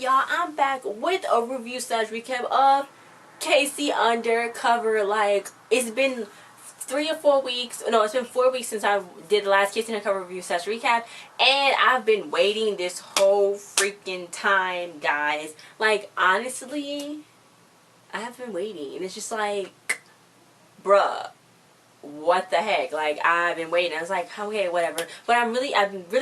y'all? I'm back with a review slash recap of Casey Undercover. Like, it's been 3 or 4 weeks. No, it's been 4 weeks since I did the last Casey Undercover review slash recap. And I've been waiting this whole freaking time, guys. Like, honestly, I have been waiting. And it's just like, bruh, what the heck. Like, I've been waiting. I was like, okay, whatever. But I'm really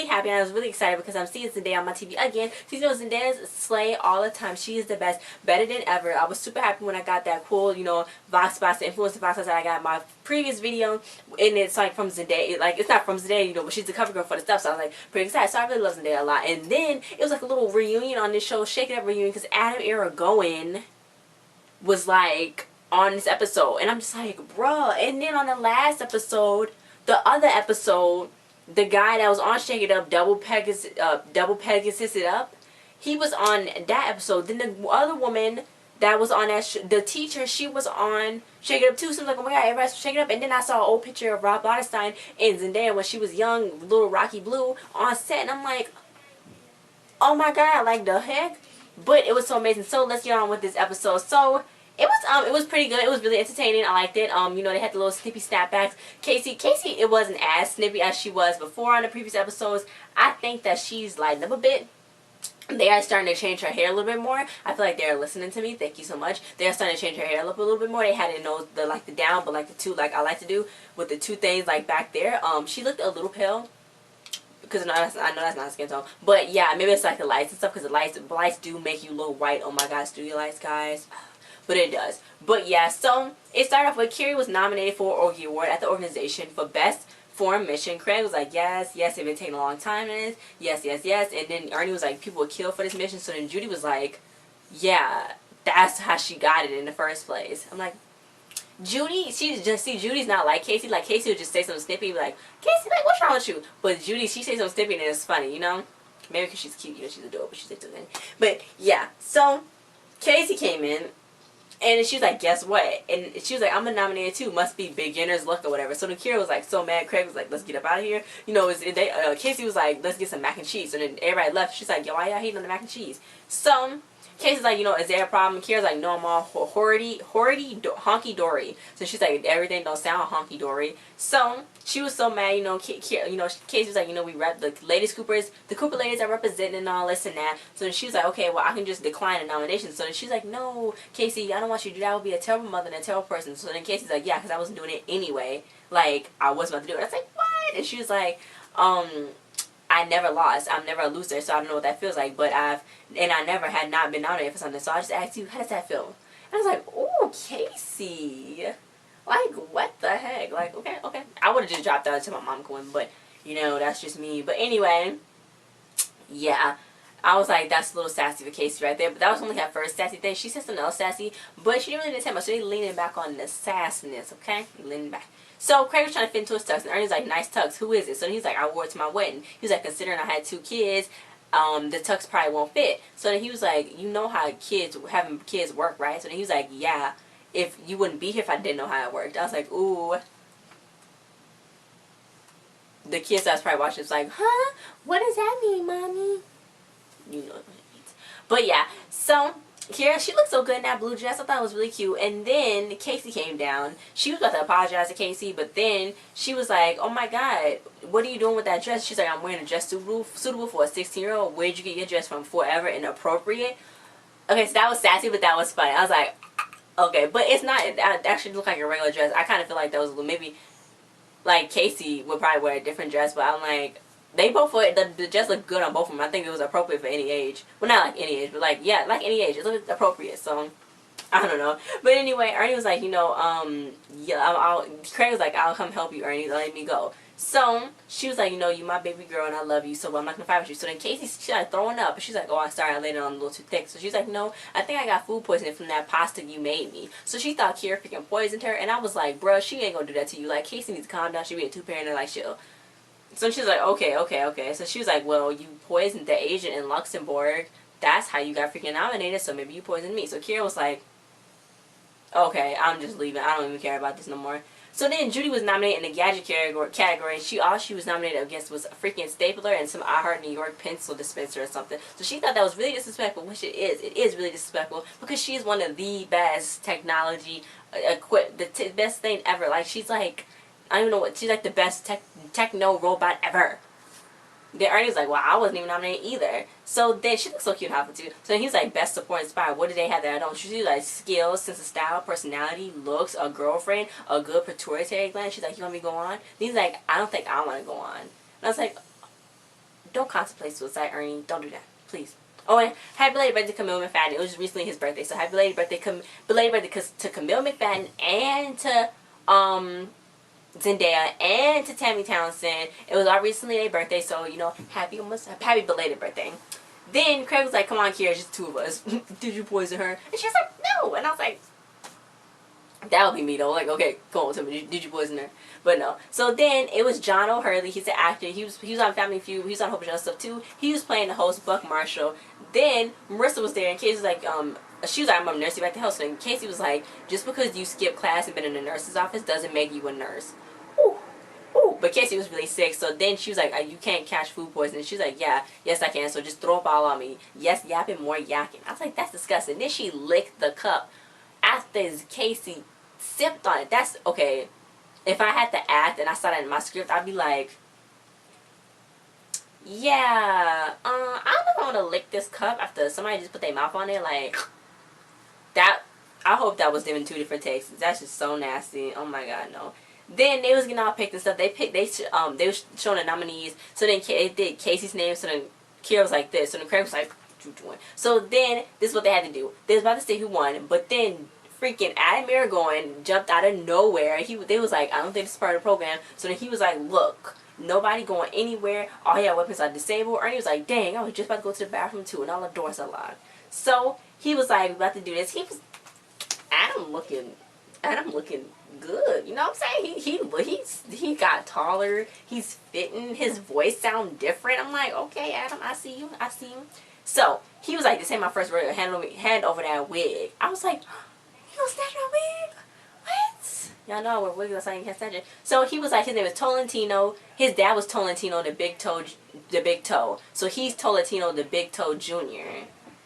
happy, and I was really excited because I'm seeing Zendaya on my TV again. So, you know, Zendaya's slay all the time. She is the best, better than ever. I was super happy when I got that cool, you know, Vox Box, the influencer Vox Box that I got in my previous video, and it's like from Zendaya. Like, it's not from Zendaya, you know, but she's the cover girl for the stuff, so I was like pretty excited. So I really love Zendaya a lot. And then it was like a little reunion on this show, Shake It Up reunion, because Adam Iragoan was like on this episode, and I'm just like, bruh. And then on the last episode, the other episode, the guy that was on Shake It Up, double Pegasus It Up, he was on that episode. Then the other woman that was on that the teacher, she was on Shake It Up too. So I was like, oh my god, everybody's Shake It Up. And then I saw an old picture of Rob Lottestein and Zendaya when she was young, little Rocky Blue, on set, and I'm like, oh my god, like, the heck. But it was so amazing. So let's get on with this episode. So it was pretty good. It was really entertaining. I liked it. You know, they had the little snippy snapbacks. Casey, it wasn't as snippy as she was before on the previous episodes. I think that she's lightened up a bit. They are starting to change her hair a little bit more. I feel like they're listening to me. Thank you so much. They are starting to change her hair up a little bit more. They had it in the down, but like the two, like I like to do with the two things like back there. She looked a little pale, because I know that's not skin tone. But yeah, maybe it's like the lights and stuff, because the lights do make you look white. Oh my god, studio lights, guys. But it does. But yeah, so it started off with Kiri was nominated for an Orgy Award at the organization for Best Foreign Mission. Craig was like, yes, it's been taking a long time, and yes. And then Ernie was like, people would kill for this mission. So then Judy was like, yeah, that's how she got it in the first place. I'm like, Judy, Judy's not like Casey. Like, Casey would just say something snippy, be like, Casey, like, what's wrong with you? But Judy, she says something snippy and it's funny, you know? Maybe because she's cute, you know, she's adorable, she's something. But yeah, so Casey came in, and she was like, guess what? And she was like, I'm nominated too. Must be beginner's luck or whatever. So Kira was like so mad. Craig was like, let's get up out of here. You know, Casey was like, let's get some mac and cheese. And then everybody left. She's like, yo, why y'all hating on the mac and cheese? So Casey's like, you know, is there a problem? Kira's like, no, I'm all honky-dory. So she's like, everything don't sound honky-dory. So she was so mad, you know, Casey was like, you know, we rep the ladies Coopers, the Cooper ladies are representing and all this and that. So then she was like, okay, well, I can just decline the nomination. So then she's like, no, Casey, I don't want you to do that. I would be a terrible mother and a terrible person. So then Casey's like, yeah, because I wasn't doing it anyway. Like, I wasn't about to do it. I was like, what? And she was like, I never lost. I'm never a loser, so I don't know what that feels like. But I never had not been nominated for something. So I just asked you, how does that feel? And I was like, oh, Casey. Like, what the heck? Like, okay. I would have just dropped out until my mom going, but, you know, that's just me. But anyway, yeah. I was like, that's a little sassy for Casey right there. But that was only her first sassy thing. She said something else sassy, but she didn't really say much. So they leaning back on the sassiness, okay? Leaning back. So Craig was trying to fit into his tux, and Ernie's like, nice tux, who is it? So he's like, I wore it to my wedding. He was like, considering I had 2 kids, the tux probably won't fit. So then he was like, you know how having kids work, right? So then he was like, yeah, if you wouldn't be here if I didn't know how it worked. I was like, ooh. The kids that was probably watching was like, huh? What does that mean, mommy? You know what it means. But yeah, so Kira, she looked so good in that blue dress. I thought it was really cute. And then Casey came down. She was about to apologize to Casey, but then she was like, oh my god, what are you doing with that dress? She's like, I'm wearing a dress suitable for a 16-year-old. Where'd you get your dress from? Forever Inappropriate. Okay, so that was sassy, but that was funny. I was like, okay, but it's not, it actually looked like a regular dress. I kind of feel like that was a little, maybe, like, Casey would probably wear a different dress, but I'm like, they both were, the dress looked good on both of them. I think it was appropriate for any age. Well, not like any age, but like, yeah, like any age. It looked appropriate, so, I don't know. But anyway, Ernie was like, you know, yeah, Craig was like, I'll come help you, Ernie, let me go. So, she was like, you know, you my baby girl and I love you, so I'm not going to fight with you. So then Casey, she started throwing up. She's like, oh, I'm sorry, I laid it on a little too thick. So she's like, no, I think I got food poisoning from that pasta you made me. So she thought Kira freaking poisoned her. And I was like, bruh, she ain't going to do that to you. Like, Casey needs to calm down. She be a 2-parent, like, she'll. So she's like, okay. So she was like, well, you poisoned the agent in Luxembourg. That's how you got freaking nominated, so maybe you poisoned me. So Kira was like, okay, I'm just leaving. I don't even care about this no more. So then Judy was nominated in the gadget category. And all she was nominated against was a freaking stapler and some I Heart New York pencil dispenser or something. So she thought that was really disrespectful, which it is. It is really disrespectful because she is one of the best technology the best thing ever. Like, she's like, I don't even know what, she's like the best techno robot ever. Then Ernie was like, well, I wasn't even nominated either. So then she looks so cute in outfit too. So then he was like, best support inspired. What did they have that I don't? She was like, skills, sense of style, personality, looks, a girlfriend, a good pituitary gland. She's like, you want me to go on? And he's like, I don't think I want to go on. And I was like, don't contemplate suicide, Ernie. Don't do that, please. Oh, and happy belated birthday to Camille McFadden. It was just recently his birthday, so happy belated birthday to Camille McFadden and to Zendaya and to Tammy Townsend. It was all recently their birthday, so you know, happy belated birthday. Then Craig was like, come on, Kiera, just two of us. Did you poison her? And she's like, no. And I was like, that would be me though. Like, okay, go on, tell me, did you poison her? But no. So then it was John O'Hurley. He's an actor. He was on Family Feud. He was on a whole bunch of other stuff too. He was playing the host, Buck Marshall. Then Marissa was there, and Casey was like, she was like, I'm a nurse back to health. And Casey was like, just because you skipped class and been in the nurse's office doesn't make you a nurse. Ooh. Ooh. But Casey was really sick, so then she was like, you can't catch food poisoning. She was like, yeah, yes I can, so just throw up all on me. Yes, yapping, more yakking. I was like, that's disgusting. Then she licked the cup after Casey sipped on it. That's, okay, if I had to act and I saw that in my script, I'd be like, yeah, I don't want to lick this cup after somebody just put their mouth on it. Like, that, I hope that was given two different takes. That's just so nasty. Oh my god, no. Then they was getting all picked and stuff. They was showing the nominees. So then it did Casey's name. So then Kiera was like this. So then Craig was like, what you doing? So then this is what they had to do. They was about to say who won, but then freaking Adam Aragon jumped out of nowhere. They was like, I don't think this is part of the program. So then he was like, look, nobody going anywhere. All your weapons are disabled. Ernie was like, dang, I was just about to go to the bathroom too, and all the doors are locked. So he was like, about to do this. He was Adam looking good. You know what I'm saying? He got taller. He's fitting. His voice sound different. I'm like, okay, Adam, I see you. I see you. So he was like, this ain't my first word. Hand over that wig. I was like, you gonna snatch my wig? What? Y'all know we're wiggling so you can't snatch it. So he was like, his name is Tolentino. His dad was Tolentino, the big toe. So he's Tolentino, the big toe junior.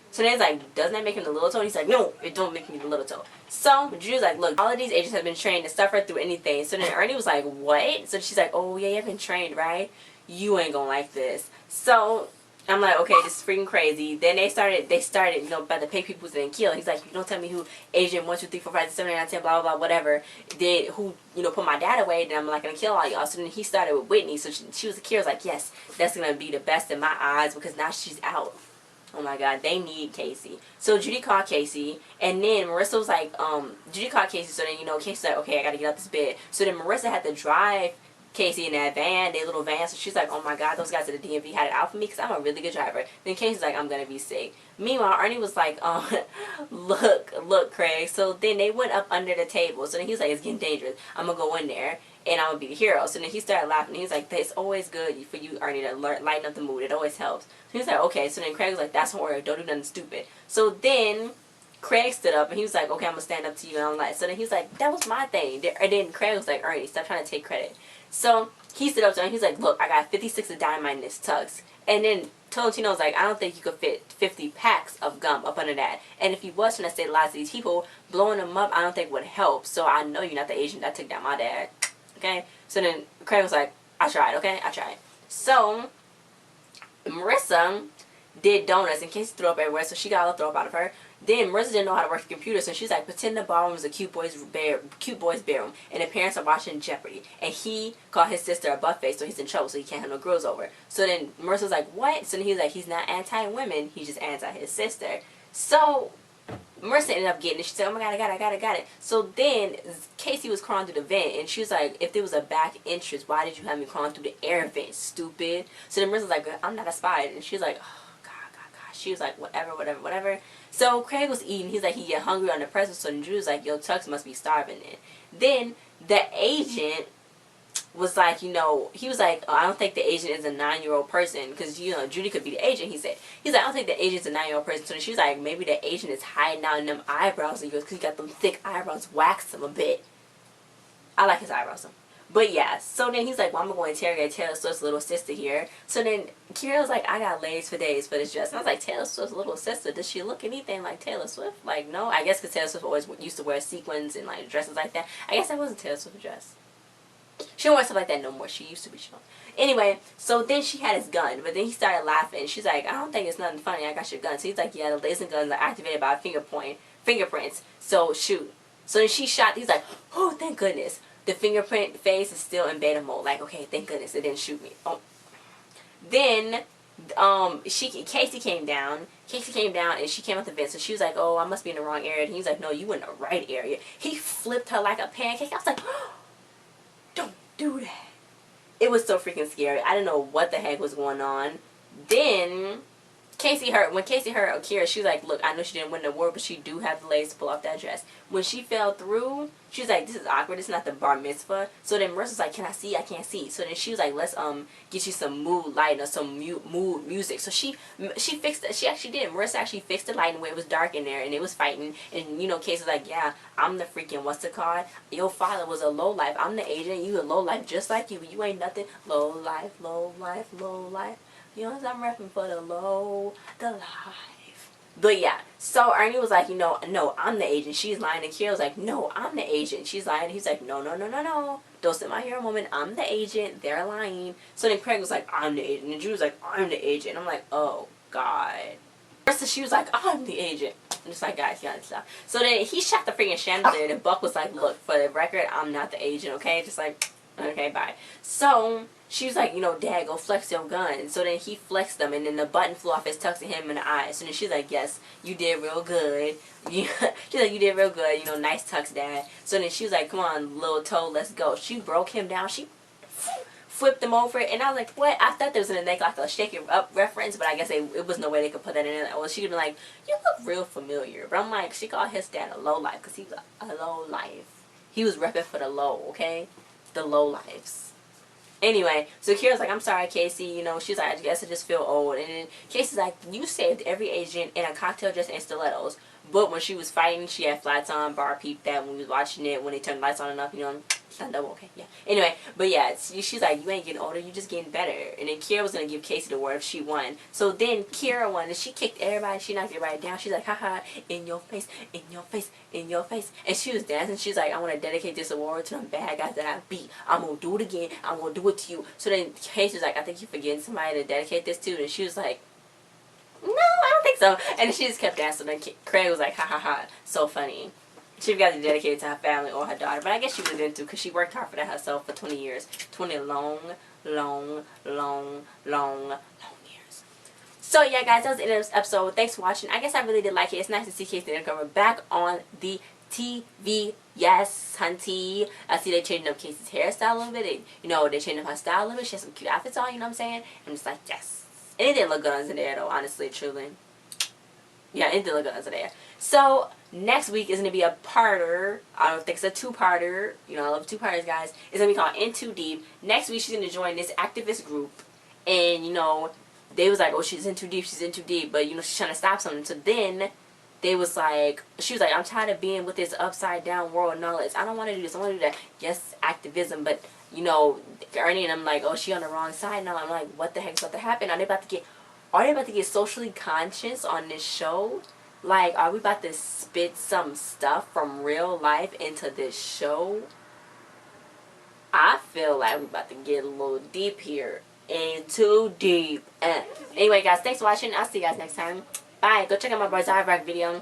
So then it's like, doesn't that make him the little toe? He's like, no, it don't make me the little toe. So Drew's like, look, all of these agents have been trained to suffer through anything. So then Ernie was like, what? So she's like, oh yeah, you've been trained, right? You ain't gonna like this. So I'm like, okay, this is freaking crazy. Then they started, you know, about to pick people to then kill. He's like, you don't tell me who agent 1, 2, 3, 4, 5, 6, 7, 8, 9, 10, blah, blah, blah, whatever, did, who, you know, put my dad away, then I'm not going to kill all y'all. So then he started with Whitney. So she was a kid. Was like, yes, that's going to be the best in my eyes because now she's out. Oh my god, they need Casey. So Judy called Casey, and then Marissa was like, Judy called Casey, so then, you know, Casey's like, okay, I gotta get out this bed. So then Marissa had to drive Casey in that van, their little van, so she's like, oh my god, those guys at the DMV had it out for me because I'm a really good driver. Then Casey's like, I'm gonna be sick. Meanwhile, Ernie was like, look, Craig. So then they went up under the table. So then he was like, it's getting dangerous. I'm gonna go in there and I'm gonna be the hero. So then he started laughing. He's like, it's always good for you, Ernie, to lighten up the mood. It always helps. So he's like, okay. So then Craig was like, that's don't worry, don't do nothing stupid. So then Craig stood up and he was like, okay, I'm gonna stand up to you. And I'm like, so then he's like, that was my thing. And then Craig was like, Ernie, stop trying to take credit. So he stood up to him. He's like, look, I got 56 of dynamite in this tux. And then Tolentino was like, I don't think you could fit 50 packs of gum up under that. And if you was trying to say lots of these people, blowing them up, I don't think would help. So I know you're not the agent that took down my dad. Okay? So then Craig was like, I tried, okay? I tried. So Marissa did donuts and Casey threw up everywhere, so she got all the throw up out of her. Then Marissa didn't know how to work the computer, so she's like, pretend the ballroom is a cute boy's bedroom, and the parents are watching Jeopardy. And he called his sister a buttface, so he's in trouble, so he can't have no girls over. So then Marissa's like, what? So then he's like, he's not anti-women, he's just anti his sister. So Marissa ended up getting it. She said, oh my god, I got it. So then Casey was crawling through the vent, and she was like, if there was a back entrance, why did you have me crawling through the air vent, stupid? So then Marissa's like, I'm not a spy. And she was like, oh god. She was like, whatever. So Craig was eating. He's like, he get hungry on the present. So then Drew's like, yo, Tux must be starving then. The agent was like, you know, he was like, oh, I don't think the agent is a 9-year-old person because, you know, Judy could be the agent, he said. He's like, I don't think the agent's a 9-year-old person. So she was like, maybe the agent is hiding out in them eyebrows of yours because he got them thick eyebrows. Wax them a bit. I like his eyebrows. But yeah, so then he's like, well, I'm going to interrogate Taylor Swift's little sister here. So then Kira's like, I got legs for days for this dress. And I was like, Taylor Swift's little sister, does she look anything like Taylor Swift? Like, no. I guess because Taylor Swift always used to wear sequins and like dresses like that. I guess that wasn't Taylor Swift's dress. She don't wear stuff like that no more. She used to be. She don't. Anyway, so then she had his gun, but then he started laughing. She's like, I don't think it's nothing funny. I got your gun. So he's like, yeah, the laser guns are activated by fingerprints. So shoot. So then she shot. He's like, oh, thank goodness. The fingerprint phase is still in beta mode. Like, okay, thank goodness it didn't shoot me. Oh. Then, Casey came down. Casey came down and she came out the vent. So she was like, oh, I must be in the wrong area. And he was like, no, you in the right area. He flipped her like a pancake. I was like, oh, don't do that. It was so freaking scary. I didn't know what the heck was going on. Then when Casey heard Akira, she was like, look, I know she didn't win the award, but she do have the legs to pull off that dress. When she fell through, she was like, this is awkward. This is not the bar mitzvah. So then Marissa's like, can I see? I can't see. So then she was like, let's get you some mood lighting or some mood music. So she fixed it. She actually did. Marissa actually fixed the lighting where it was dark in there and it was fighting. And you know, Casey's like, yeah, I'm the freaking what's it called? Your father was a low life. I'm the agent. You a low life just like you. You ain't nothing. Low life, low life, low life. You know, I'm repping for the life. But yeah, so Ernie was like, you know, no, I'm the agent. She's lying. And Kira was like, no, I'm the agent. She's lying. He's like, no, no, no, no, no. Don't sit my hero moment. I'm the agent. They're lying. So then Craig was like, I'm the agent. And Drew was like, I'm the agent. I'm like, oh, God. So she was like, I'm the agent. I'm just like, guys, you gotta stop. So then he shot the freaking chandelier. And Buck was like, look, for the record, I'm not the agent, okay? Just like, okay, bye. So she was like, you know, Dad, go flex your gun. So then he flexed them, and then the button flew off his tux to him in the eye. So then she's like, yes, you did real good. She's like, you did real good. You know, nice tux, Dad. So then she was like, come on, little toe, let's go. She broke him down. She flipped him over, and I was like, what? I thought there was in the neck like a shake it up reference, but I guess it was no way they could put that in there. Well, she could be like, you look real familiar. But I'm like, she called his dad a low life because he was a low life. He was repping for the low, okay? The low lives. Anyway, so Kira's like, I'm sorry, Casey. You know, she's like, I guess I just feel old. And then Casey's like, you saved every agent in a cocktail dress and stilettos. But when she was fighting, she had flats on. Bar peeped that when we was watching it. When they turned the lights on and up, you know, it's not double, okay, yeah. Anyway, but yeah, she's like, you ain't getting older, you just getting better. And then Kira was going to give Casey the award if she won. So then Kira won, and she kicked everybody. She knocked everybody down. She's like, haha, in your face, in your face, in your face. And she was dancing. She's like, I want to dedicate this award to them bad guys that I beat. I'm going to do it again. I'm going to do it to you. So then Casey's like, I think you're forgetting somebody to dedicate this to. And she was like, no, I don't think so. And she just kept dancing. And Craig was like, ha ha ha, so funny. She got to dedicate it to her family or her daughter. But I guess she really didn't, because she worked hard for that herself for 20 years. 20 long years. So yeah, guys, that was the end of this episode. Thanks for watching. I guess I really did like it. It's nice to see Casey Undercover back on the TV. Yes, hunty. I see they changing up Casey's hairstyle a little bit. You know, they changing up her style a little bit. She has some cute outfits on, you know what I'm saying? I'm just like, yes. And it didn't look good on Zendaya though, honestly, truly. Yeah, it did look good on Zendaya. So next week is going to be a parter. I don't think it's a two-parter. You know, I love two-parters, guys. It's going to be called In Too Deep. Next week, she's going to join this activist group. And, you know, they was like, oh, she's in too deep, she's in too deep. But, you know, she's trying to stop something. So then they was like, she was like, I'm tired of being with this upside-down world and all this. I don't want to do this. I want to do that. Yes, activism. But, you know, Ernie and I'm like, oh, she on the wrong side now. I'm like, what the heck's about to happen? Are they about to get socially conscious on this show? Like, are we about to spit some stuff from real life into this show? I feel like we're about to get a little deep here. In too deep. Anyway, guys, thanks for watching. I'll see you guys next time. Bye. Go check out my Bird's Eye Rock video.